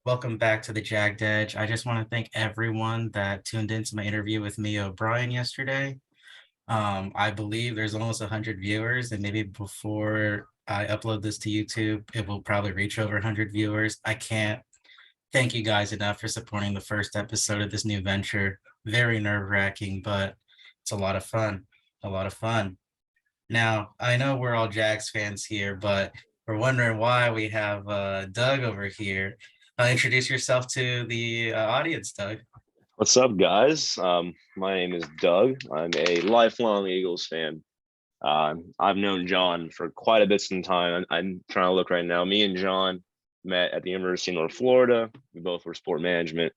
Welcome back to the Jagged Edge. I just want to thank everyone that tuned into my interview with Mia O'Brien yesterday. I believe there's almost 100 viewers, and maybe before I upload this to YouTube, it will probably reach over 100 viewers. I can't thank you guys enough for supporting the first episode of this new venture. Very nerve-wracking, but it's a lot of fun. A lot of fun. Now, I know we're all Jags fans here, but we're wondering why we have Doug over here. Introduce yourself to the audience, Doug. What's up, guys? My name is Doug. I'm a lifelong Eagles fan. I've known John for quite a bit some time. I'm trying to look right now. Me and John met at the University of North Florida. We both were sport management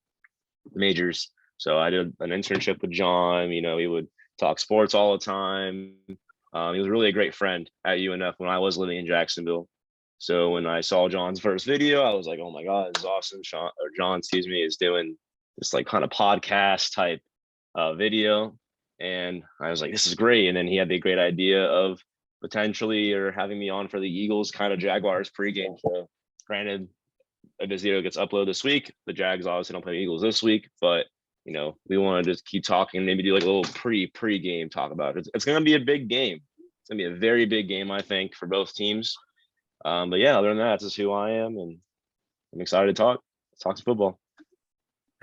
majors. So I did an internship with John. He would talk sports all the time. He was really a great friend at UNF when I was living in Jacksonville. So when I saw John's first video, I was like, "Oh my God, this is awesome!" John, is doing this like kind of podcast type video, and I was like, "This is great." And then he had the great idea of potentially or having me on for the Eagles kind of Jaguars pregame show. Granted, if this video gets uploaded this week, the Jags obviously don't play the Eagles this week, but we want to just keep talking, maybe do like a little pre-game talk about it. It's going to be a big game. It's going to be a very big game, I think, for both teams. But yeah, other than that, that's just who I am, and I'm excited to talk some football.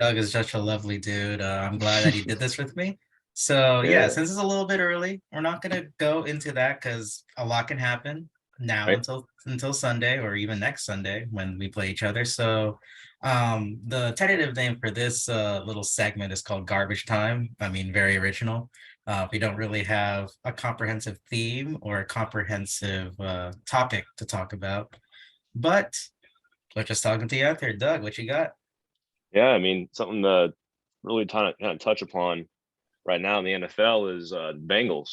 Doug is such a lovely dude. I'm glad that he did this with me. So yeah, Yeah, since it's a little bit early, we're not gonna go into that because a lot can happen now right. until Sunday or even next Sunday when we play each other. So the tentative name for this little segment is called Garbage Time. I mean, very original. We don't really have a comprehensive theme or a comprehensive topic to talk about, but we're just talking to you out there. Doug, what you got? Yeah, I mean, something to really kind of touch upon right now in the NFL is Bengals.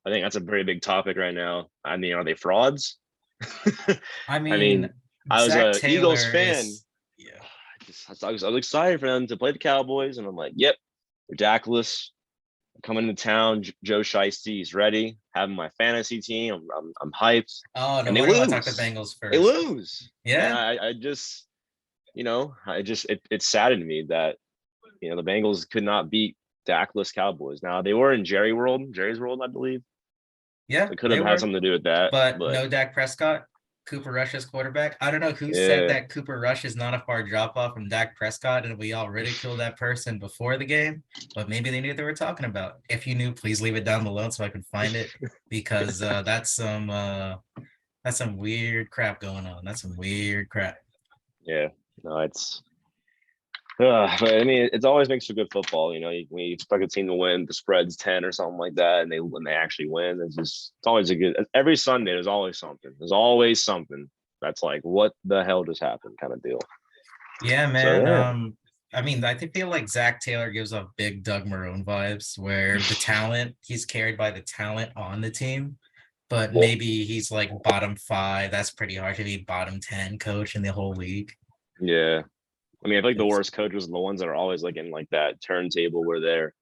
I think that's a very big topic right now. I mean, are they frauds? I I mean, mean, I was Zach a Eagles Taylor fan. is, yeah. I was excited for them to play the Cowboys, and I'm like, "Yep, ridiculous." Coming to town, Joe Shiesty is ready. Having my fantasy team, I'm hyped, Oh, no and they wonder you want to talk to lose. Bengals They first. lose, and Yeah, I just it saddened me that the Bengals could not beat Dakless Cowboys. Now they were in Jerry's World, I believe. yeah, It could they have had were, something to do with that, but but no Dak Prescott. Cooper Rush as quarterback. I don't know who said yeah, that Cooper Rush is not a far drop off from Dak Prescott, and we all ridiculed that person before the game. But maybe they knew what they were talking about. If you knew, please leave it down below so I can find it because that's some weird crap going on. That's some weird crap. yeah. No, but I mean, it always makes for good football. When you expect a team to win, the spread's 10 or something like that, and when they actually win, it's always a good. Every Sunday, there's always something. There's always something that's like, what the hell just happened, kind of deal. Yeah, So man. yeah, I mean, feel like Zach Taylor gives off big Doug Marone vibes, where the talent he's carried by the talent on the team, but well, maybe he's like bottom five. That's pretty hard to be bottom 10 coach in the whole league. yeah. I mean, I feel like the It's, worst coaches are the ones that are always like in like that turntable where they're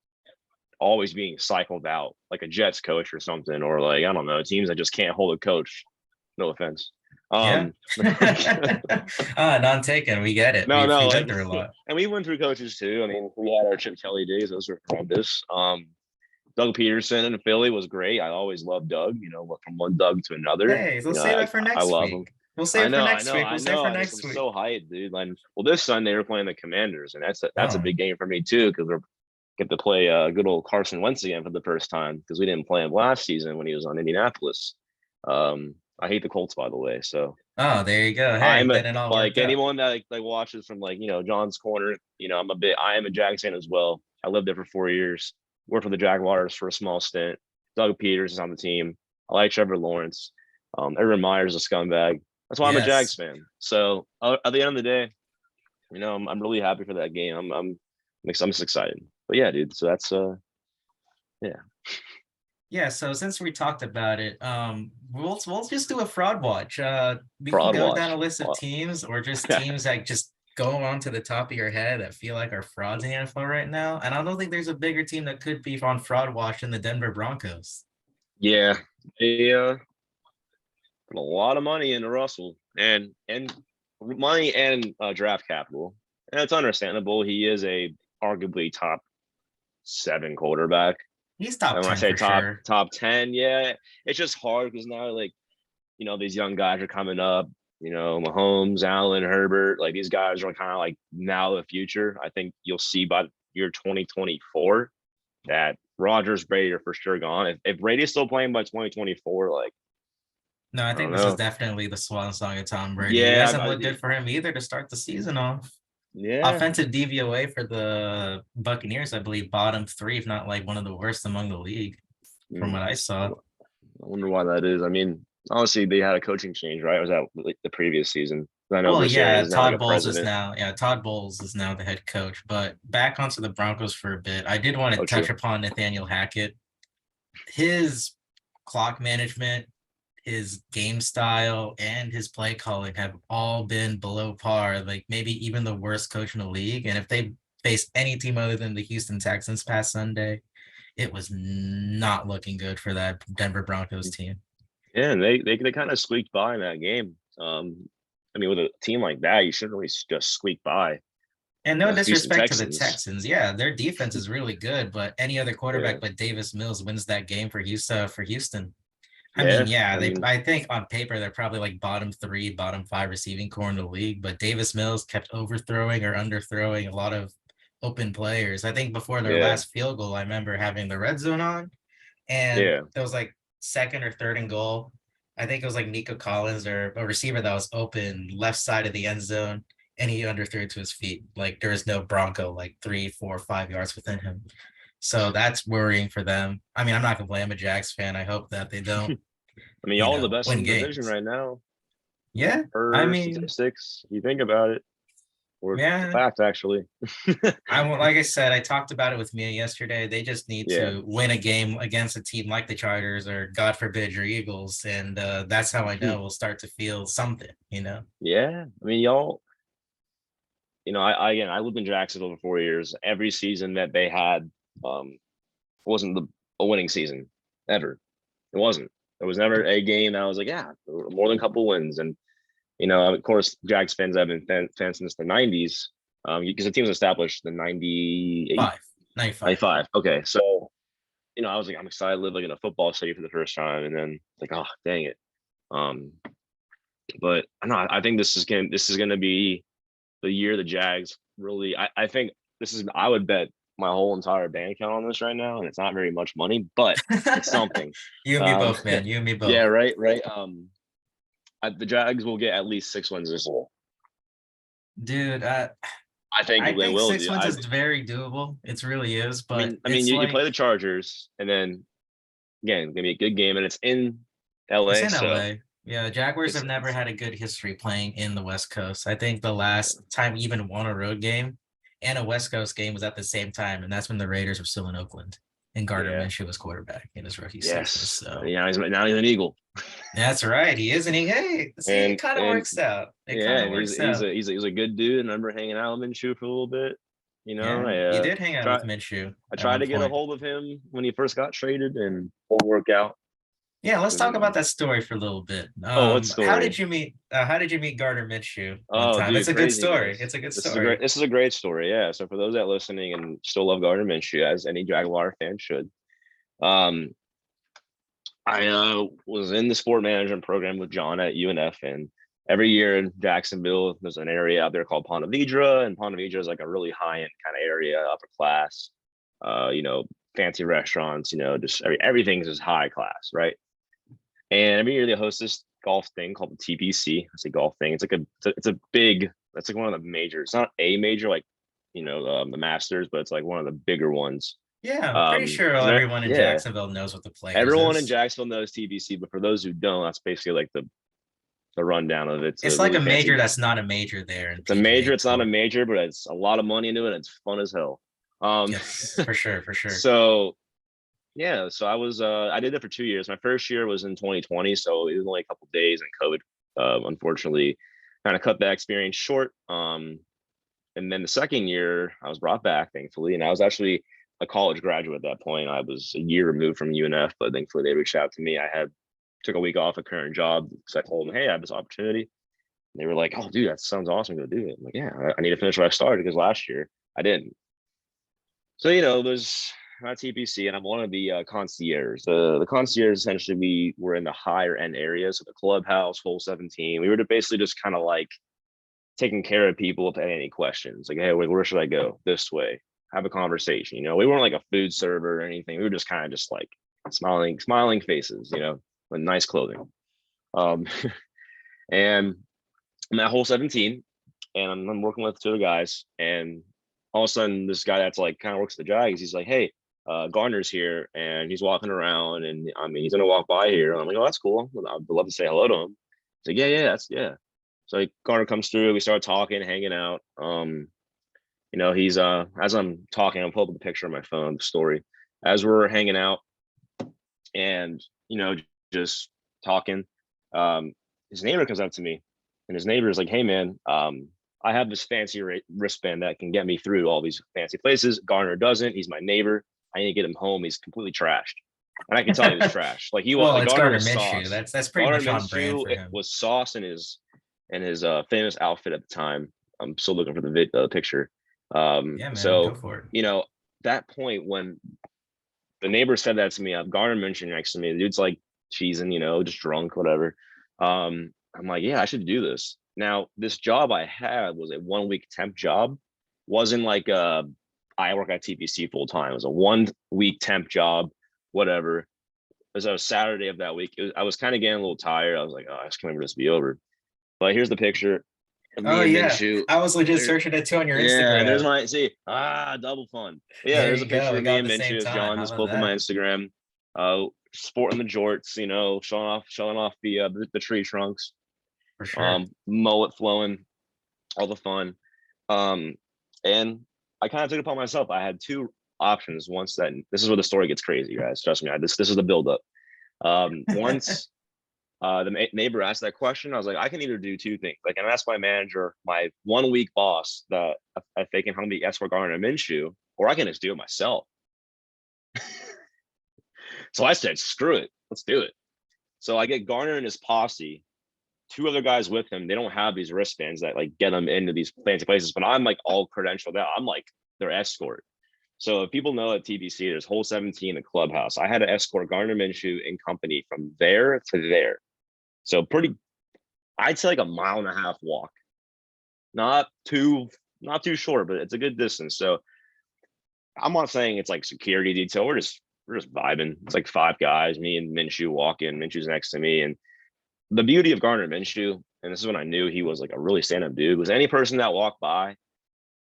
always being cycled out, like a Jets coach or something, or like I don't know, teams that just can't hold a coach. No offense. yeah. Um, Non taken. We get it. no, no, We've been like, through a lot. and we went through coaches too. I mean, we had our Chip Kelly days; those were horrendous. Doug Peterson in Philly was great. I always loved Doug. From one Doug to another. Hey, we'll save that for I next love him. week. We'll save it for I next know, week. I We'll save it know. for I'm next week. so hyped, dude. Like, well, this Sunday we're playing the Commanders, and that's a Oh, big game for me too because we're get to play good old Carson Wentz again for the first time because we didn't play him last season when he was on Indianapolis. I hate the Colts, by the way. So oh, there you go. Hey, I'm then it all like worked out. anyone that like watches from like John's corner. I am a Jags fan as well. I lived there for 4 years. Worked for the Jaguars for a small stint. Doug Peters is on the team. I like Trevor Lawrence. Urban Meyer's a scumbag. That's why I'm a Jags Yes. fan. So at the end of the day, I'm really happy for that game. I'm just excited. But yeah, dude. So that's yeah. Yeah, so since we talked about it, we'll just do a fraud watch. We can Fraud go down a watch. list of Wow. teams or just teams that just go on to the top of your head that feel like are frauds in the NFL right now. And I don't think there's a bigger team that could be on fraud watch than the Denver Broncos. Yeah. They put a lot of money into Russell. And money and draft capital, and it's understandable. He is a arguably top 7 quarterback. He's top And when I 10 say for top sure. top 10, yeah, it's just hard because now like these young guys are coming up. Mahomes, Allen, Herbert, like these guys are kind of like now the future. I think you'll see by year 2024 that Rodgers, Brady are for sure gone. If Brady's still playing by 2024, like No, I I don't think this is know. definitely the swan song of Tom Brady. It Yeah, hasn't looked good for him either to start the season off. yeah. Offensive DVOA for the Buccaneers, I believe, bottom three, if not like one of the worst among the league, from Hmm. what I I saw. wonder why that is. I mean, honestly, they had a coaching change, right? Or was that like the previous season? I know Well, Bruce Arians yeah, is now like a president. Todd Bowles is now the head coach. But back onto the Broncos for a bit. I did want to Oh, touch true. upon Nathaniel Hackett. His clock management, his game style, and his play calling have all been below par, like maybe even the worst coach in the league. And if they face any team other than the Houston Texans past Sunday, it was not looking good for that Denver Broncos team. Yeah, and they kind of squeaked by in that game. I mean, with a team like that, you shouldn't really just squeak by. And no Houston disrespect to the Texans. Texans. Yeah, their defense is really good, but any other Yeah, quarterback but Davis Mills wins that game for Houston. I mean, yeah. yeah, I mean, I think on paper they're probably like bottom three, bottom five receiving core in the league, but Davis Mills kept overthrowing or underthrowing a lot of open players. I think before their yeah, last field goal, I remember having the red zone on, and yeah, it was like second or third and goal. I think it was like Nico Collins or a receiver that was open left side of the end zone, and he underthrew it to his feet. Like there is no Bronco like 3, 4, 5 yards within him. So that's worrying for them. I mean, I'm not gonna blame a Jags fan. I hope that they don't, I mean, y'all are the best win in the division games. right now Yeah, I per mean, statistics. You think about it, or it's a yeah. fact actually. Like I said, I talked about it with Mia yesterday. They just need Yeah, to win a game against a team like the Chargers or God forbid your Eagles, and that's how I know we'll start to feel something. yeah. I mean, y'all. I again, I lived in Jacksonville for 4 years. Every season that they had, um, wasn't a winning season ever. It wasn't. There was never a game that I was like, yeah, more than a couple wins. And of course, Jags fans have been fans since the '90s, because the team was established in '98, 5, 95. '95. Okay, so I was like, I'm excited to live like in a football city for the first time, and then like, oh, dang it. Um, but no, I think this is gonna be the year the Jags really. I think this is. I would bet my whole entire bank account on this right now, and it's not very much money, but it's something. You and me Um, both, man. You and me yeah, both. right, right. The Jags will get at least 6 wins this year. Dude, I think I they think will six do. wins is very doable. It really is, I but mean, I mean, it's you play the like Chargers, and then again, it's gonna be a good game, and it's in it's LA, in so LA. Yeah, Jaguars it's have never it's had a good history playing in the West Coast. I think the last time we even won a road game and a West Coast game was at the same time, and that's when the Raiders were still in Oakland and Gardner yeah, Minshew was quarterback in his rookie season. yes. So Now he's an Eagle, that's right. He is, and hey, see, it kind of and works out. It yeah, kind of and he's works he's out. a he's a, he's a good dude. And I remember hanging out with Minshew for a little bit. Yeah, I you did hang out with try Minshew I at tried one to get a point. hold of him when he first got traded, and won't work out. Yeah, let's talk about Um, that story for a little bit. oh, what How did story? you meet? How did you meet Gardner Minshew one Oh, time? It's dude, a good story. craziness. It's a good This is a great story. this is a great story. Yeah. So for those that listening and still love Gardner Minshew, as any Jaguar fan should, um, I was in the sport management program with John at UNF, and every year in Jacksonville, there's an area out there called Ponte Vedra, and Ponte Vedra is like a really high end kind of area, upper class, uh, you know, fancy restaurants, just everything's just high class, right? And every year they host this golf thing called the TPC. It's a golf thing. It's a big. That's like one of the majors. It's not a major like the Masters, but it's like one of the bigger ones. Yeah, I'm pretty sure everyone in Yeah, Jacksonville knows what the players everyone in is. Jacksonville knows TBC, but for those who don't, that's basically like the rundown of it. It's a It's like really a major fancy. that's not a major there in It's a major. PGA It's not a Tour. major, but it's a lot of money into it. And it's fun as hell. Um, Yes, for sure, for sure. so yeah, so I did that for 2 years. My first year was in 2020, so it was only a couple of days, and COVID unfortunately kind of cut that experience short. And then the second year I was brought back, thankfully, and I was actually a college graduate at that point. I was a year removed from UNF, but thankfully they reached out to me. I had took a week off a current job because I told them, hey, I have this opportunity. They were like, "Oh, dude, that sounds awesome. Go do it." I'm like, "Yeah, I need to finish what I started because last year I didn't." So there's not TPC, and I'm one of the concierge. The concierge essentially we were in the higher end areas, so the clubhouse, hole 17. We were basically just kind of like taking care of people if they had any questions. Like, hey, where should I go? This way. Have a conversation. We weren't like a food server or anything. We were just kind of just like smiling faces. With nice clothing. Um, and I'm at hole 17, and I'm working with two other guys, and all of a sudden this guy that's like kind of works the Jags, he's like, "Hey, Gardner's here," and he's walking around, and I mean he's gonna walk by here. And I'm like, "Oh, that's cool. I'd love to say hello to him." He's like, "Yeah, that's yeah." So like, Gardner comes through, we start talking, hanging out. He's as I'm talking, I'm pulling up the picture on my phone, the story. As we're hanging out and just talking, his neighbor comes up to me, and his neighbor is like, "Hey man, I have this fancy wristband that can get me through all these fancy places. Garner doesn't. He's my neighbor. I need to get him home. He's completely trashed." And I can tell he was trash. Like Well, like it's Garner Gardner was Minshew. sauce. That's pretty Garner much on brand Minshew for him. was sauce in his famous outfit at the time. I'm still looking for the picture. Yeah, man, go So for it. that point when the neighbor said that to me, I've Garner Minshew next to me. The dude's like cheesing, just drunk, whatever. I'm like, yeah, I should do this. Now, this job I had was a 1 week temp job. Wasn't like I work at TPC full time. It was a 1 week temp job, whatever. It was a Saturday of that week. I was kind of getting a little tired. I was like, oh, I just can't remember this to be over. But here's the picture of Oh me and yeah, Minshew. I was legit searching it too on your Yeah, there's Instagram. my double fun. Yeah, There there's a you go. picture We of go me at and the same Minshew as time. John How just about both on my that? Instagram. Sporting the jorts, showing off the tree trunks, For sure. mullet flowing, all the fun. Um, and I kind of took it upon myself. I had two options. Once that this is where the story gets crazy, guys. Trust me. This is the buildup. Once the neighbor asked that question, I was like, I can either do two things. Like, I asked my manager, my 1 week boss, that if they can help me escort Gardner Minshew, or I can just do it myself. So I said, screw it, let's do it. So I get Garner and his posse, two other guys with him. They don't have these wristbands that like get them into these fancy places, but I'm like all credentialed out. I'm like their escort. So if people know at TBC, there's hole 17, the clubhouse. I had to escort Gardner Minshew and company from there to there. So I'd say like a 1.5 mile walk. Not too short, but it's a good distance. So I'm not saying it's like security detail. We're just vibing. It's like 5 guys, me and Minshew walk in. Minshew's next to me. And the beauty of Gardner Minshew, and this is when I knew he was like a really stand-up dude, was any person that walked by,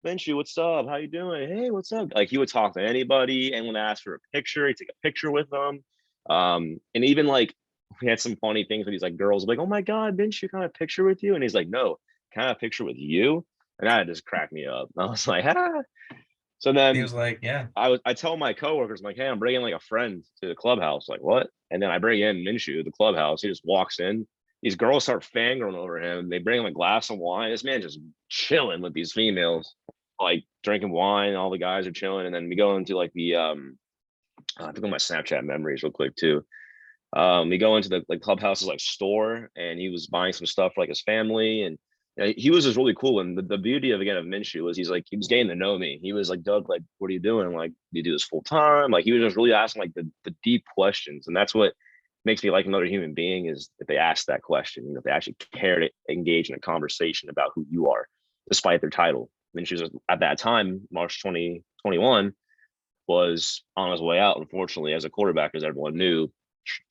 Minshew, what's up? How you doing? Hey, what's up? Like, he would talk to anybody. Anyone asked for a picture, he'd take a picture with them. And even like we had some funny things with these like girls like, oh my God, Minshew, can I have a picture with you? And he's like, no, can I have a picture with you? And that just cracked me up. I was like, ah. So He then was like, yeah. I tell my coworkers, I'm like, hey, I'm bringing like a friend to the clubhouse. Like, what? And then I bring in Minshew to the clubhouse. He just walks in. These girls start fangirling over him. They bring him a glass of wine. This man just chilling with these females, like drinking wine. All the guys are chilling. And then we go into like the I think on my Snapchat memories real quick too. We go into the like clubhouse's like store, and he was buying some stuff for like his family, and he was just really cool. And the beauty of again of Minshew was he was getting to know me. He was like, Doug, like, what are you doing? Like, do you do this full time? Like, he was just really asking like the deep questions, and that's what makes me like another human being is that they ask that question. If they actually care to engage in a conversation about who you are, despite their title. Minshew was at that time, March 2021, was on his way out, unfortunately, as a quarterback, as everyone knew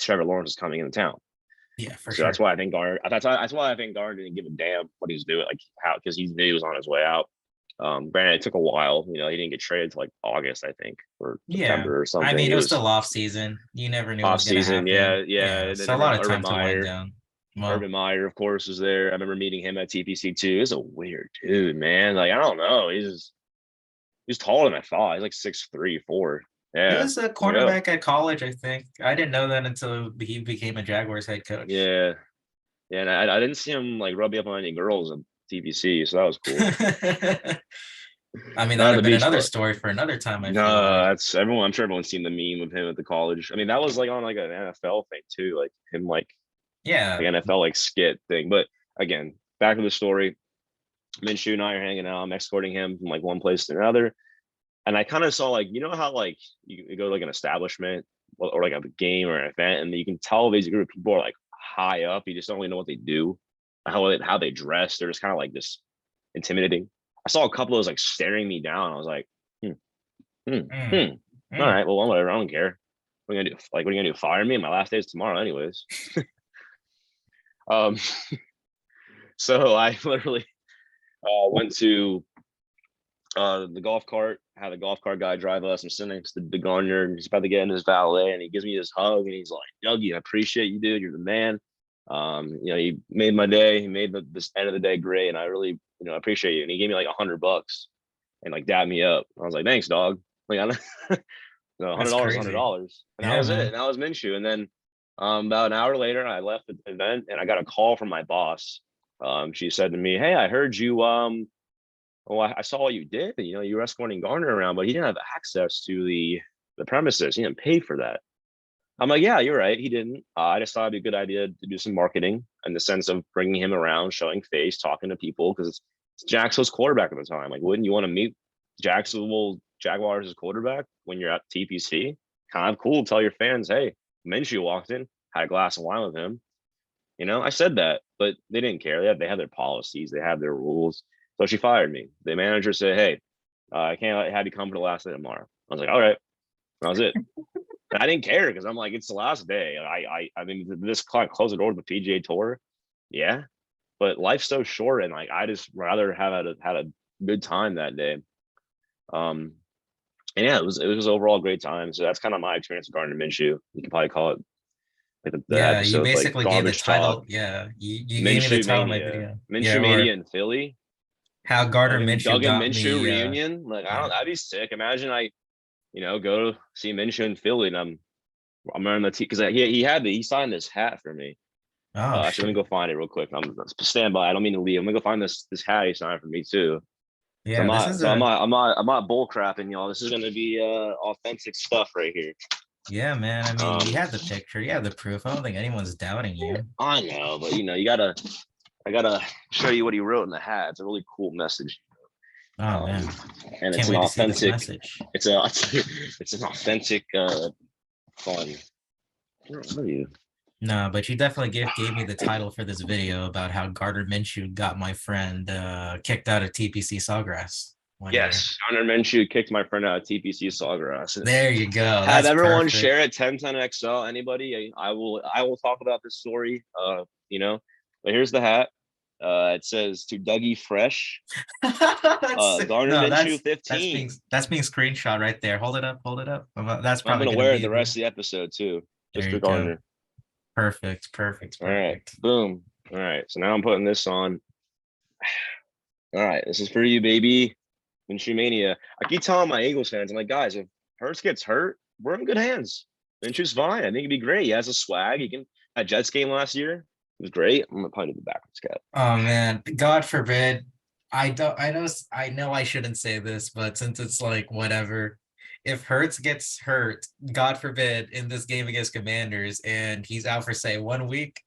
Trevor Lawrence is coming into town. Yeah, for So that's sure. why I think Garner. That's why I think Garner didn't give a damn what he was doing, like how because he knew he was on his way out. Granted, it took a while. He didn't get traded to like August, I think, or Yeah. September or I something. mean, It it was was still off season. You never knew what off was gonna season. Yeah, happen. yeah. Yeah. And then So a lot of Urban time to wind Meyer, down. Well, Of course, was there. I remember meeting him at TPC too. He's a weird dude, man. Like I don't know. He's taller than I thought. He's like 6'3", 4. he Yeah. was a I'm like, oh, cornerback at college, I think. I didn't know that until he became a Jaguars head coach. yeah. Yeah, and I didn't see him like rub up on any girls at TPC, so that was cool. I mean, that Not would at the have been beach another club. story for another time, I feel No, like. that's everyone. I'm sure everyone's seen the meme of him at the college. I mean, that was like on like an NFL thing too, like him like Yeah. NFL like skit thing. But again, back to the story. Minshew and I are hanging out. I'm escorting him from like one place to another. And I kind of saw like, you know how like you go to like an establishment or like a game or an event, and you can tell these group of people are like high up. You just don't really know what they do, how they dress. They're just kind of like this intimidating. I saw a couple of those like staring me down. I was like, hmm, hmm, Mm, hmm. All mm. right, well, whatever. I don't care. What are you gonna do? Like, what are you gonna do? Fire me? My last day is tomorrow, anyways. Um, so I literally went to the golf cart, had a golf cart guy drive us. I'm sitting next to the Gardner, and he's about to get in his valet, and he gives me this hug, and he's like, "Dougie, I appreciate you, dude. You're the man. You made my day. He made this end of the day great, and I really, appreciate you." And he gave me like $100 and like dapped me up. I was like, "Thanks, dog." Like, I don't, That's $100, crazy. $100, and that Yeah, was it. man. And that was Minshew. And then about an hour later, I left the event, and I got a call from my boss. She said to me, "Hey, I heard you well, I saw what you did. You were escorting Gardner around, but he didn't have access to the premises. He didn't pay for that." I'm like, "Yeah, you're right. He didn't. I just thought it'd be a good idea to do some marketing in the sense of bringing him around, showing face, talking to people, because it's Jacksonville's quarterback at the time. Like, wouldn't you want to meet Jacksonville Jaguars' quarterback when you're at TPC? Kind of cool. Tell your fans, hey, Minshew walked in, had a glass of wine with him. I said that, but they didn't care. They had their policies, they have their rules. So she fired me. The manager said, "Hey, I can't have you come for the last day tomorrow." I was like, "All right." That was it. And I didn't care because I'm like, it's the last day. I mean, this clock close the door to the PGA Tour, yeah, but life's so short, and like I just rather have had a good time that day. Um, and yeah, it was overall a great time. So that's kind of my experience with Gardner Minshew. You can probably call it like the Yeah, you episode like basically gave the garbage talk, title. Yeah, you gave me the Minshew title of my mania, video. Yeah, Minshew mania or in Philly. how Gardner Doug Minshew and got Minshew me. reunion. Like, I don't, Yeah. that'd be sick. Imagine I, go to see Minshew in Philly, and I'm wearing the T because he signed this hat for me. Oh Actually, let me shit. go find it real quick. I'm stand by. I don't mean to leave. I'm gonna go find this hat he signed for me too. So I'm Yeah, this not is so I'm a not I'm not I'm not bull crapping, y'all. This is gonna be authentic stuff right here. yeah, man. I mean, you Um, have the picture, you have the proof. I don't think anyone's doubting you. I know, but I gotta show you what he wrote in the hat. It's a really cool message. Oh Um, man, and it's can't an wait to see this authentic. message. It's a it's an authentic fun. What are you? No, but you definitely gave me the title for this video about how Gardner Minshew got my friend kicked out of TPC Sawgrass one year. Yes, Gardner Minshew kicked my friend out of TPC Sawgrass. There you go. Have That's everyone perfect. share it 1010 XL. Anybody? I will talk about this story. But here's the hat. It says to Dougie Fresh, That's Gardner no, Minshew that's being 15. screenshot right there. Hold it up, hold it up. That's I'm probably gonna gonna wear it be the the rest of the episode too, there just you for go. Gardner. Perfect, perfect, All right, perfect. boom. All right, so now I'm putting this on. All right, this is for you, baby. Minshew mania. I keep telling my Eagles fans, I'm like, guys, if Hurts gets hurt, we're in good hands. Minshew's fine. I think it'd be great. He has a swag. He can. That Jets game last year it was great. I'm gonna probably do the backwards cat. Oh man, God forbid. I know I shouldn't say this, but since it's like whatever, if Hurts gets hurt, God forbid, in this game against Commanders, and he's out for say 1 week,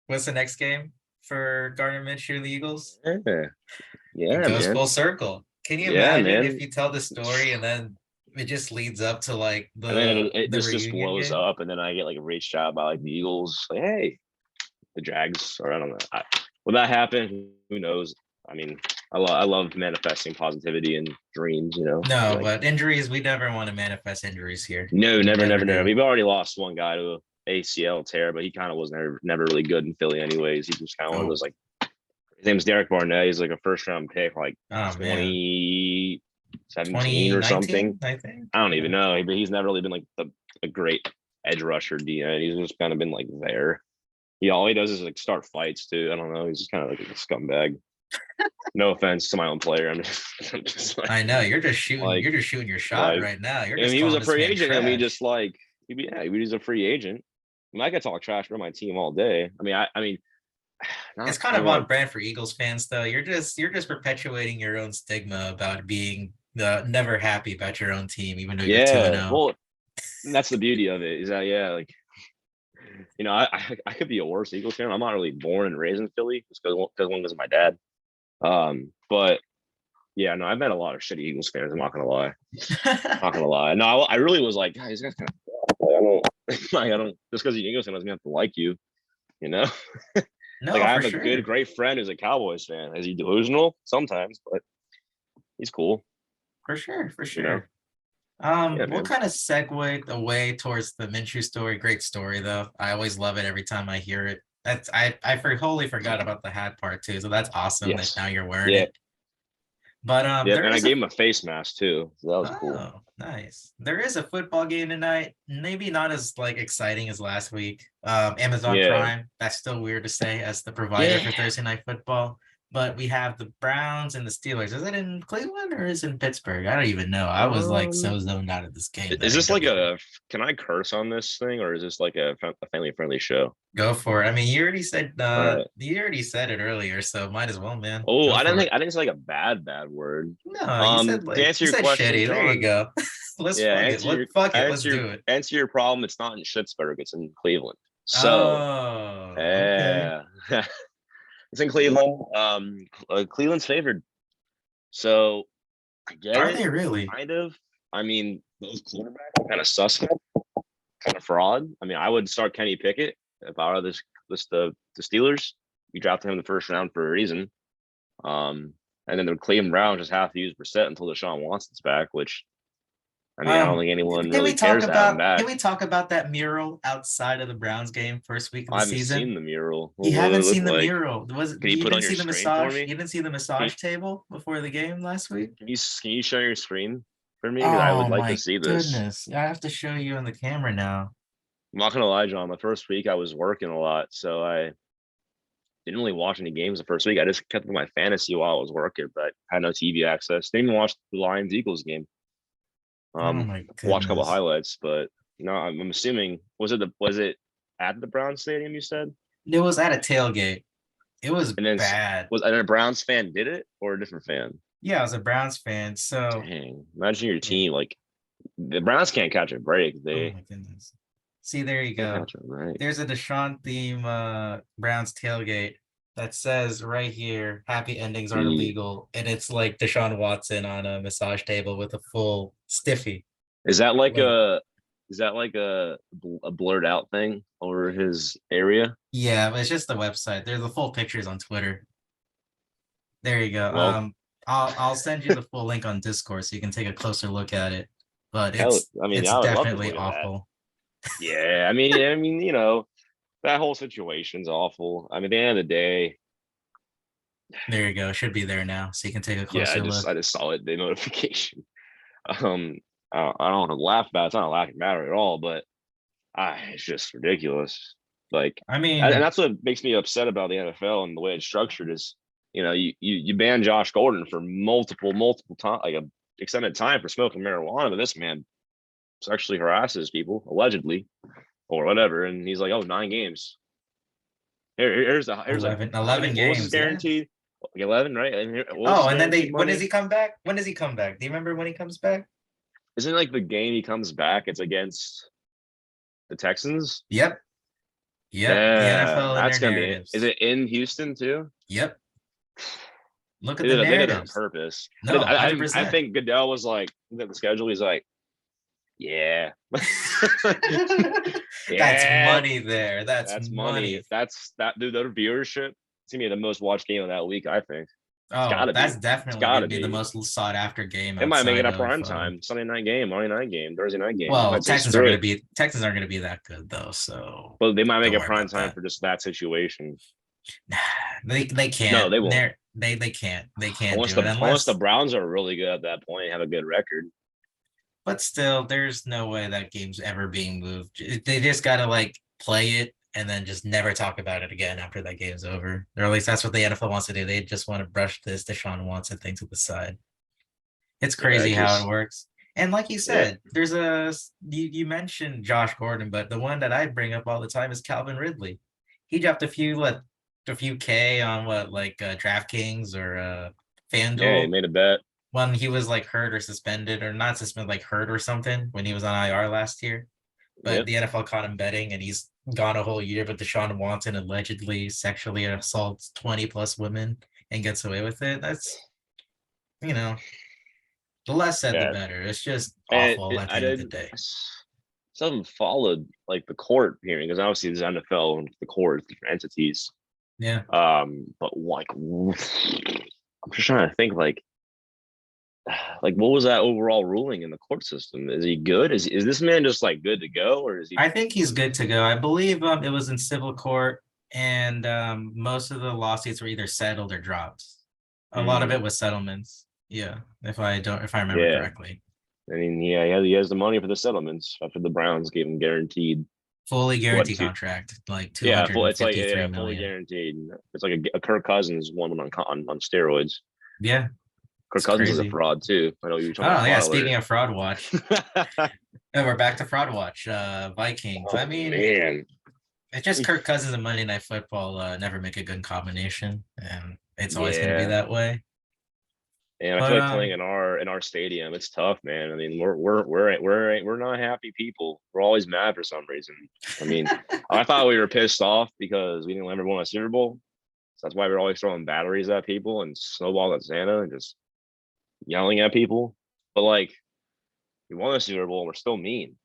what's the next game for Gardner Minshew and the Eagles? Yeah, It yeah, goes full man. circle. Can you Yeah, imagine if man. you tell the story and then it just leads up to like And then it the just reunion blows game? up, and then I get like reached out by like the Eagles, like, hey, the Jags, or I don't know. Will that happen? Who knows? I mean, I love manifesting positivity and dreams. No, Like but injuries, we never want to manifest injuries here. no, We never, never never, never. do. We've already lost one guy to a ACL tear, but he kind of was never really good in Philly, anyways. He just kind of one of Oh, those like his name's Derek Barnett. He's like a first round pick, like oh man. 2017 or something. 2019, I think. I don't even Yeah. know, but he's never really been like a great edge rusher DN. He's just kind of been like there. All he does is like start fights too. I don't know. He's just kind of like a scumbag. No offense to my own player. I'm just I know like you're just shooting your shot like right now. You're and just he was calling a this free man agent, and we trash. just like he's a free agent. I mean, I could talk trash for my team all day. I mean, It's not kind I of don't on want brand for Eagles fans though. You're just perpetuating your own stigma about being never happy about your own team, even though you're 2 and yeah. 0. Well, that's the beauty of it is that yeah, like I could be a worse Eagles fan. I'm not really born and raised in Philly just because one was my dad. But yeah, no, I've met a lot of shitty Eagles fans. I'm not gonna lie. Not gonna lie. No, I really was like, guys, you guys kind of. Like, I don't like. I don't just because you're Eagles fan doesn't have to like you. You know, like No, I for have a good, sure. great friend who's a Cowboys fan. Is he delusional sometimes? But he's cool. For sure, for You know. sure. Yeah, We'll man. kind of segue away towards the Minshew story. Great story though. I always love it every time I hear it. That's wholly forgot about the hat part too. So that's awesome that Yes. now you're wearing Yeah. it. But Yeah. there And I is a gave him a face mask too. So that was cool. oh nice. There is a football game tonight. Maybe not as like exciting as last week. Amazon Yeah. Prime. That's still weird to say as the provider for Yeah. Thursday night football. But we have the Browns and the Steelers. Is it in Cleveland or is it in Pittsburgh? I don't even know. I was like Um, so zoned out of this game that is I this like don't even a? Can I curse on this thing, or is this like a family friendly show? go for it. I mean, All right. you already said it earlier, so might as well, man. Oh, Go for it. I didn't say like a bad word. No, you said To like answer you your said question, shitty. There you John. go. Let's Yeah, fuck it. Fuck it. Let's do it. answer your problem. It's not in Schittsburg. It's in Cleveland. So, Oh, okay. yeah, it's in Cleveland. Cleveland's favored. So I get Are it, they really? kind of. I mean, those quarterbacks are kind of suspect, kind of fraud. I mean, I would start Kenny Pickett if I were the Steelers. You drafted him in the first round for a reason. Um, and then the Cleveland Browns just have to use Brissett until Deshaun Watson's back, which I mean, I don't think anyone Can we really talk cares to have him about back. that mural outside of the Browns game first week of I the haven't season? seen the mural. You What haven't does it look seen the like? mural. Can you You put didn't on your see the screen for massage? me? You didn't see the Can you, massage table before the game last week? can you share your screen for me? Because I would Oh like to my see this. goodness. I have to show you on the camera now. I'm not gonna lie, John. My first week I was working a lot, so I didn't really watch any games the first week. I just kept with my fantasy while I was working, but I had no TV access. Didn't even watch the Lions Eagles game. Oh my Watched a couple goodness. highlights, but no, I'm assuming was it at the Browns stadium? You said, It was at a tailgate. It was and then bad. was and a Browns fan did it or a different fan? Yeah, I was a Browns fan. So, Dang, imagine your yeah. team like the Browns can't catch a break. Oh They my goodness. See, there you can't go. catch a break. There's a Deshaun theme Browns tailgate that says right here, happy endings aren't The illegal. And it's like Deshaun Watson on a massage table with a full stiffy. is that like Like, a is that like a blurred out thing over his area? yeah, but it's just the website. There's the full pictures on Twitter. There you go. Well, I'll send you the full link on Discord so you can take a closer look at it. But hell, I mean, it's I would love to definitely look at that. awful. Yeah, I mean, that whole situation's awful. I mean, at the end of the day, There you go. Should be there now, so you can take a yeah, closer look. I just saw it, the notification. Um, I don't want to laugh about it. It's not a laughing matter at all, but it's just ridiculous. Like, I and mean, that's what makes me upset about the NFL and the way it's structured is, you ban Josh Gordon for multiple times, like a extended time for smoking marijuana, but this man sexually harasses people allegedly or whatever, and he's like, oh, 9 games. Here's like 11, how many? 11 What was his games. Yeah. guaranteed? Like 11, right? And what was his Oh, and then guaranteed when does money? he come back? When does he come back? Do you remember when he comes back? Isn't it like the game he comes back? It's against the Texans. Yep. Yep. The Yeah, NFL and that's their gonna be it. Is narratives. it in Houston too? Yep. Look at the They did it on narratives. purpose. No, I 100%. think Goodell was like, look at the schedule. He's like, yeah, That's yeah, money there. That's that's money. money. That's that dude. That viewership. It's gonna be the most watched game of that week. I think it's Oh, gotta that's be. It's definitely going to gotta be the be. most sought after game They might make it outside a of prime time Sunday night game, Monday night game, Thursday night game. They well, might say screw it, Texans aren't going to be that good though, so but they might make don't a worry prime about time that. for just that situation. They No, can't. they won't. They can't do it Unless the unless. Browns are really good at that point and have a good record. But still, there's no way that game's ever being moved. They just got to like play it and then just never talk about it again after that game's over. Or at least that's what the NFL wants to do. They just want to brush this Deshaun Watson thing to the side. It's Yeah, crazy it's how it just works. And like you yeah, said, you mentioned Josh Gordon, but the one that I bring up all the time is Calvin Ridley. He dropped a few K on DraftKings or yeah. He FanDuel made a bet. when he was like hurt or suspended or not suspended, like hurt or something when he was on IR last year. But Yep. the NFL caught him betting and he's gone a whole year, but Deshaun Watson allegedly sexually assaults 20 plus women and gets away with it. That's, you know, the less said, the Yeah, better. It's just and awful at the I end of the didn't. day. Still haven't followed like the court hearing because obviously there's NFL and the court, different entities. Yeah. But like, I'm just trying to think like what was that overall ruling in the court system? Is he good? Is this man just like good to go, or is he? I think he's good to go. I believe it was in civil court, and most of the lawsuits were either settled or dropped. A lot of it Mm, was settlements. Yeah, if I remember yeah, correctly. I mean, yeah, he has the money for the settlements after the Browns gave him guaranteed Fully what guaranteed two? contract, like Yeah, full. It's like 253 yeah, fully million. guaranteed. It's like a Kirk Cousins one on steroids. Yeah, Kirk it's Cousins is a crazy. fraud too. I know you were talking about Oh yeah, fraud alert. speaking of fraud watch, oh, we're back to fraud watch. Vikings. I Oh mean, man, it's just Kirk Cousins and Monday Night Football never make a good combination, and it's always going to be yeah. that way. And I feel But like playing in our stadium, it's tough, man. I mean, we're not happy people. We're always mad for some reason. I mean, I thought we were pissed off because we didn't ever win a Super Bowl. So that's why we're always throwing batteries at people and snowballs at Santa and just yelling at people. But like, we won a Super Bowl and we're still mean.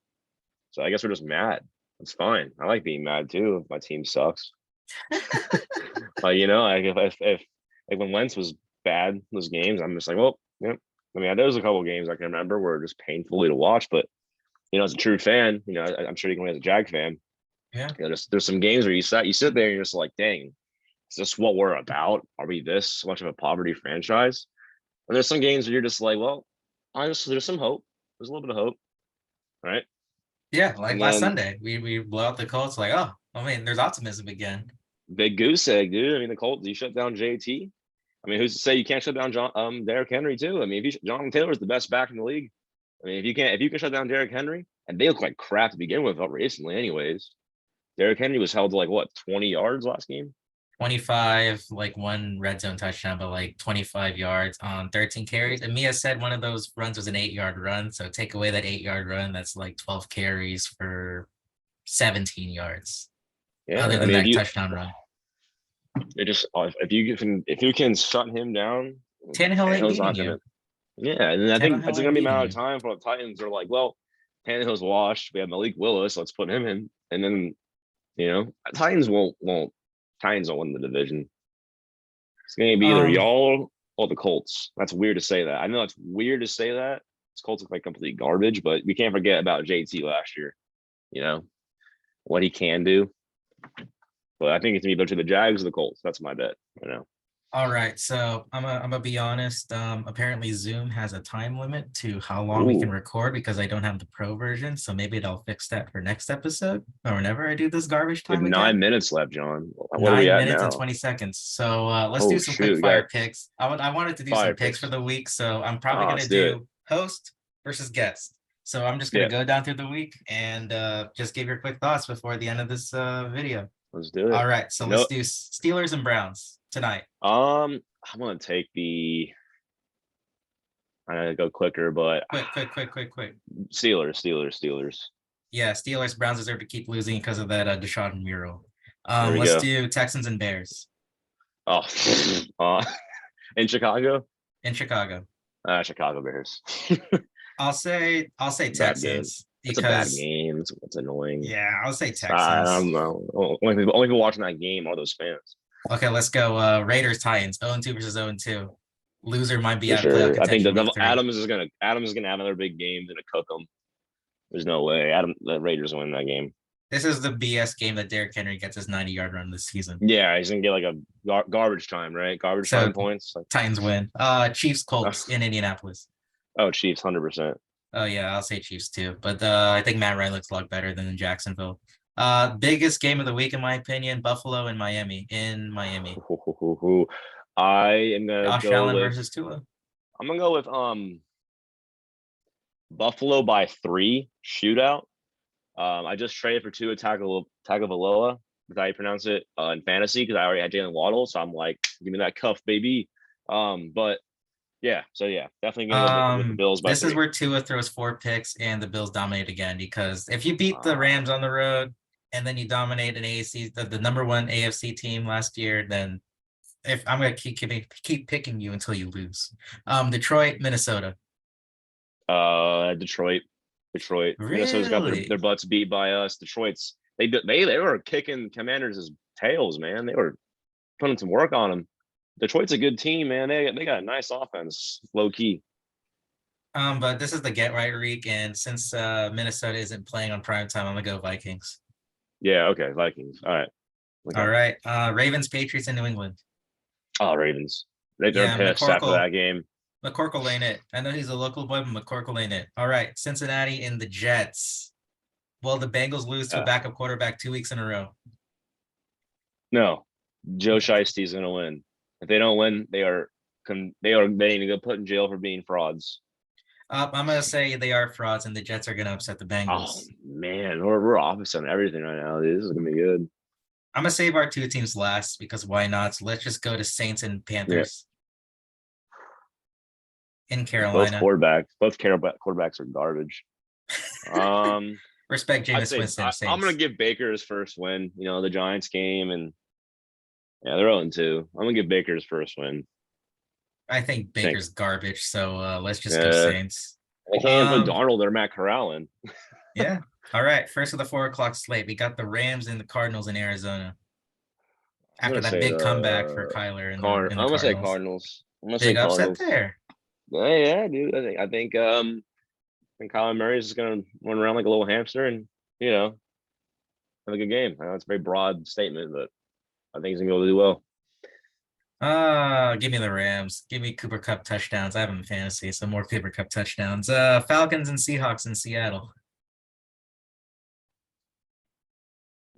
So I guess we're just mad. It's fine. I like being mad too if my team sucks. You know, like if like when Wentz was bad those games, I'm just like, well, yeah. I mean, there was a couple of games I can remember were just painfully to watch, but you know, as a true fan, you know, I'm sure you can as a Jag fan. yeah, You know, there's some games where you sit there and you're just like, dang, is this what we're about? Are we this much of a poverty franchise? And there's some games where you're just like, well, honestly, there's some hope. There's a little bit of hope, right? yeah, like And last then Sunday, we blow out the Colts. Like, oh, I mean, there's optimism again. big goose egg, dude. I mean, the Colts, you shut down JT. I mean, who's to say you can't shut down Derrick Henry too? I mean, if you, Jonathan Taylor is the best back in the league. I mean, if you can shut down Derrick Henry, and they look like crap to begin with recently, anyways. Derrick Henry was held to like what 20 yards last game. 25, like one red zone touchdown, but like 25 yards on 13 carries. And Mia said one of those runs was an 8 yard run. So take away that 8 yard run, that's like 12 carries for 17 yards. Other Yeah, I than mean, if that you touchdown run, it just if you can shut him down, Tannehill ain't Tannehill's beating not you. gonna. Yeah, and I think it's Tannehill gonna ain't be a beating matter of you. time for the Titans are like, well, Tannehill's washed. We have Malik Willis. Let's put him in, and then you know, Titans won't win the division. It's gonna be either Um, y'all or the Colts. That's weird to say that. I know it's weird to say that. This Colts look like complete garbage, but we can't forget about JT last year. You know what he can do. But I think it's either to the Jags or the Colts. That's my bet. You know. all right, so I'm gonna be honest. Apparently Zoom has a time limit to how long we can Ooh, record because I don't have the pro version. So maybe they'll fix that for next episode or whenever I do this garbage we have time 9 minutes left, John. What are we nine at minutes and now? 20 seconds. So let's do Oh some quick shoot, we got fire picks. I wanted to do some fire picks for picks. the week, so I'm probably Ah, gonna let's do it. do host versus guest. So I'm just gonna Yeah, go down through the week and just give your quick thoughts before the end of this video. let's do All it. right, so You let's know, do Steelers and Browns tonight. I'm gonna take the. I gotta go quicker, but Quick. Steelers. Yeah, Steelers, Browns deserve to keep losing because of that Deshaun mural. There we Let's go. do Texans and Bears Oh, in Chicago, in Chicago. Chicago Bears. I'll say Bad game. Texans It's a bad because game. It's annoying. yeah, I'll say I Texans. don't know. Only people watching that game are those fans. Okay, let's go. Raiders Titans 0-2 versus 0-2. Loser might be For out of playoff sure. I think contention week 3. Adams is gonna have another big game, gonna cook them. There's no way. The Raiders win that game. This is the BS game that Derrick Henry gets his 90-yard run this season. Yeah, he's gonna get like a garbage time, right? Garbage So time points. Like, Titans win. Chiefs Colts in Indianapolis. oh, Chiefs, 100%. Oh yeah, I'll say Chiefs too. But I think Matt Ryan looks a lot better than in Jacksonville. Biggest game of the week in my opinion, Buffalo and Miami in Miami. I am gonna Josh go Allen with. versus Tua. I'm gonna go with Buffalo by 3 shootout. I just traded for Tua Tagovailoa. Is how you pronounce it in fantasy because I already had Jalen Waddle, so I'm like, give me that cuff, baby. But yeah, so yeah, definitely gonna go with the Bills by This is 3. where Tua throws 4 picks and the Bills dominate again because if you beat the Rams on the road, and then you dominate an AFC, the number one AFC team last year, then if I'm gonna keep picking you until you lose. Detroit, Minnesota. Detroit. Detroit. Minnesota's got their Really? butts beat by us. Detroit's they were kicking Commanders' tails, man. They were putting some work on them. Detroit's a good team, man. They got a nice offense, low key. But this is the get right week, and since Minnesota isn't playing on prime time, I'm gonna go Vikings. Yeah, okay, Vikings. All right. All Okay. right. Ravens, Patriots in New England. Oh, Ravens. They're Yeah, pissed after McCorkle. that game. McCorkle ain't it. I know he's a local boy, but McCorkle ain't it. All right. Cincinnati in the Jets. Will the Bengals lose to a Uh, backup quarterback 2 weeks in a row? no, Joe Shiesty's gonna win. If they don't win, they need to go put in jail for being frauds. I'm gonna say they are frauds, and the Jets are gonna upset the Oh Bengals. man, we're opposite on everything right now, dude. This is gonna be good. I'm gonna save our two teams last because why not? So let's just go to Saints and Yeah, Panthers in both Carolina. quarterbacks are garbage. Um, Respect I'd Jameis say Winston, I'm gonna Saints. give Baker his first win. You know, the Giants game, and yeah, they're 0-2. I'm gonna give Baker his first win. I think I think. Baker's garbage, so let's just go Uh, Saints. they can't put Um, Darnold or Matt Corral in. yeah. All right. First of the 4 o'clock slate, we got the Rams and the Cardinals in Arizona. I'm After gonna that say big comeback for the Kyler Card. in the I'm gonna say Cardinals. Cardinals. I'm gonna say Big upset Cardinals. there. Yeah, yeah, dude. I think Colin Murray's just gonna run around like a little hamster and you know have a good game. I know it's a very broad statement, but I think he's gonna go do well. Give me the Rams. Give me Cooper Cup touchdowns. I have him in fantasy, so more Cooper Cup touchdowns. Falcons and Seahawks in Seattle.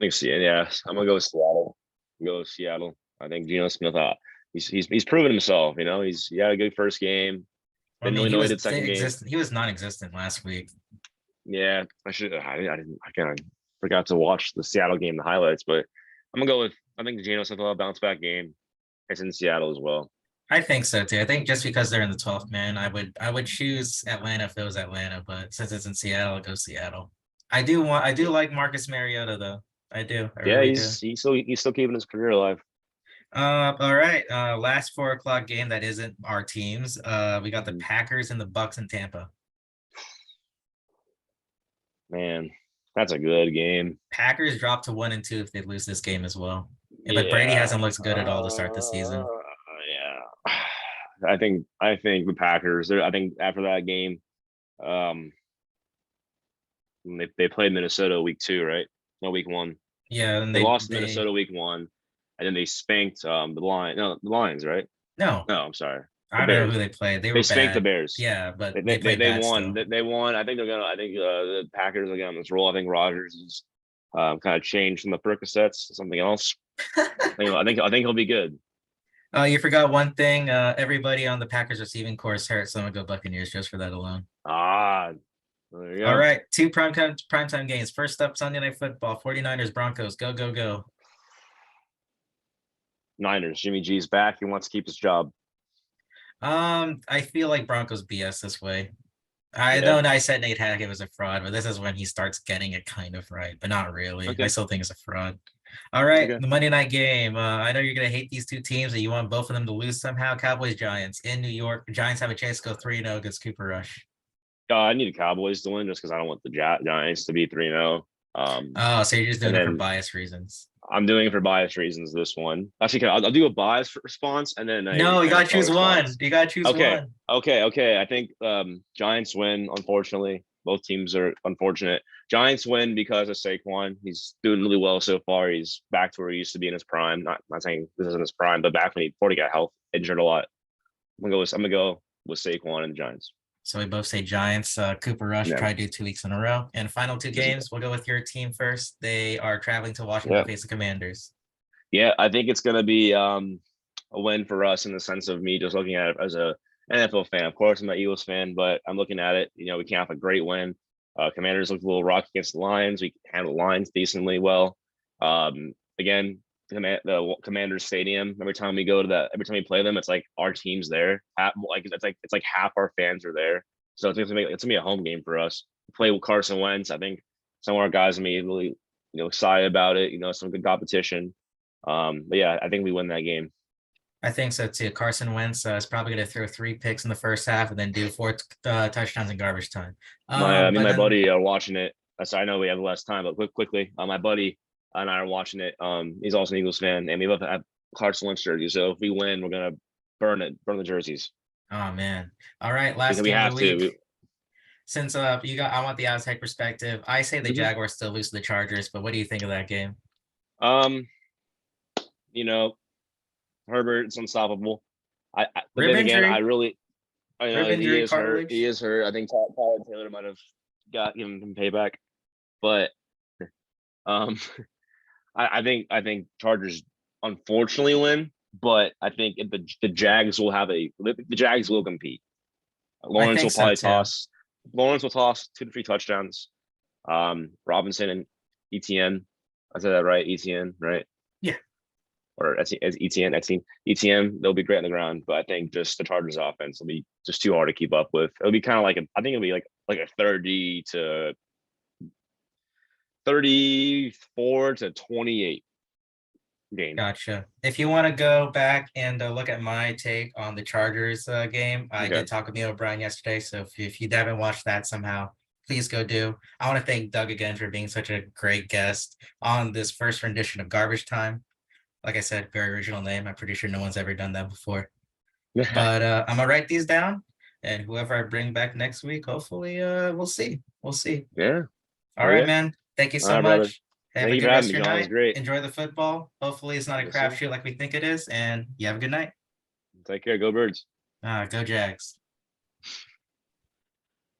I think yeah, I'm gonna go with Seattle. Go with Seattle. I think Geno Smith. He's proven himself. You know, he had a good first game. I Didn't mean, really he know he was did second game. existent. He was non-existent last week. Yeah, I should. I didn't. I kind of forgot to watch the Seattle game, the highlights. But I'm gonna go with. I think Geno Smith will have a bounce back game. It's in Seattle as well. I think so too. I think just because they're in the 12th man, I would choose Atlanta if it was Atlanta, but since it's in Seattle, I'll go Seattle. I do Yeah, like Marcus Mariota though. I do. I yeah. really do. He's still keeping his career alive. All right. Last 4 o'clock game that isn't our teams. We got the Mhm. Packers and the Bucks in Tampa. Man, that's a good game. Packers drop to 1-2 if they lose this game as well. Yeah, but Brady Yeah. hasn't looked good at all to start the season. Yeah. I think the Packers. I think after that game, um, they played Minnesota week 2, right? No, week 1. Yeah, and They they lost to they Minnesota week 1, and then they spanked the Lions, right? no, No, I'm sorry, the I don't know who Bears. they played. They They were spanked the bad. Bears. Yeah, but They they they, they, played they bad won. still. They won. I think they're gonna. I think the Packers are gonna on this roll. I think Rodgers is kind of changed from the Percocets to something else. I think he'll be good. You forgot one thing. Everybody on the Packers receiving core is hurt, so I'm gonna go Buccaneers just for that alone. Ah, there you All go. right, two primetime games. First up, Sunday Night Football, 49ers, Broncos. Go, go, go. Niners. Jimmy G's back. He wants to keep his job. I feel like Broncos BS this way. I know Yeah. I said Nate Hackett was a fraud, but this is when he starts getting it kind of right, but not really. I Okay. still think it's a fraud. All right, Okay. the Monday night game. I know you're gonna hate these two teams, and you want both of them to lose somehow. Cowboys, Giants in New York. Giants have a chance to go 3-0 against Cooper Rush. I need the Cowboys to win just because I don't want the Giants to be 3-0. Oh, so you're just And doing it for then bias reasons. I'm doing it for bias reasons. This one, actually, I'll do a bias response and then a No, you gotta NFL choose one. response. You gotta choose Okay, one. okay. I think Giants win. Unfortunately, both teams are unfortunate. Giants win because of Saquon. He's doing really well so far. He's back to where he used to be in his prime. Not saying this isn't his prime, but back when before he got health injured a lot. I'm gonna go with Saquon and the Giants. So we both say Giants. Cooper Rush Yeah, try to do 2 weeks in a row. And final two games, we'll go with your team first. They are traveling to Washington yeah, to face the Commanders. yeah. I think it's gonna be a win for us in the sense of me just looking at it as a NFL fan. Of course, I'm an Eagles fan, but I'm looking at it. You know, we can't have a great win. Commanders looked a little rocky against the Lions. We handled the Lions decently well. Again, the Commanders Stadium. Every time we go to that, every time we play them, it's like our team's there. It's like half our fans are there. So it's gonna be a home game for us. Play with Carson Wentz. I think some of our guys immediately excited about it. Some good competition. But yeah, I think we win that game. I think so too. Carson Wentz is probably going to throw 3 picks in the first half and then do 4 touchdowns in garbage time. Me and But my then buddy are watching it. So I know we have less time, but quickly, my buddy and I are watching it. He's also an Eagles fan, and we both have Carson Wentz jerseys. So if we win, we're gonna burn the jerseys oh man. All right, because last we game of the have to. week. Since I want the outside perspective. I say the Mhm. Jaguars still lose to the Chargers, but what do you think of that game? Um, you know, Herbert's unstoppable. But Rib then again, injury, I know rib he injury, is hurt. He cartilage. is hurt. I think Tyler Taylor might have given him payback, but um, I think Chargers unfortunately win, but I think if the Jags will the Jags will compete. I Lawrence think will so probably too. toss. Lawrence will toss 2 to 3 touchdowns. Robinson and ETN. I said that right, ETN, right? Yeah. Or as ETN, ETN, they'll be great on the ground, but I think just the Chargers offense will be just too hard to keep up with. It'll be kind of I think it'll be like a 30 to 34 to 28 game. Gotcha. If you want to go back and look at my take on the Chargers game, I Okay. did talk with Neil O'Brien yesterday. So if you haven't watched that somehow, please go do. I want to thank Doug again for being such a great guest on this first rendition of Garbage Time. Like I said, very original name. I'm pretty sure no one's ever done that before. But I'm gonna write these down, and whoever I bring back next week, hopefully, we'll see. We'll see. Yeah. All Oh right, yeah. man. Thank you All so right, brother. much. Have Thank a you for good having rest me, of your John. It was night. great. Enjoy the football. Hopefully, it's not a Yes, sir. crapshoot like we think it is, and you have a good night. Take care. Go Birds. Go Jags.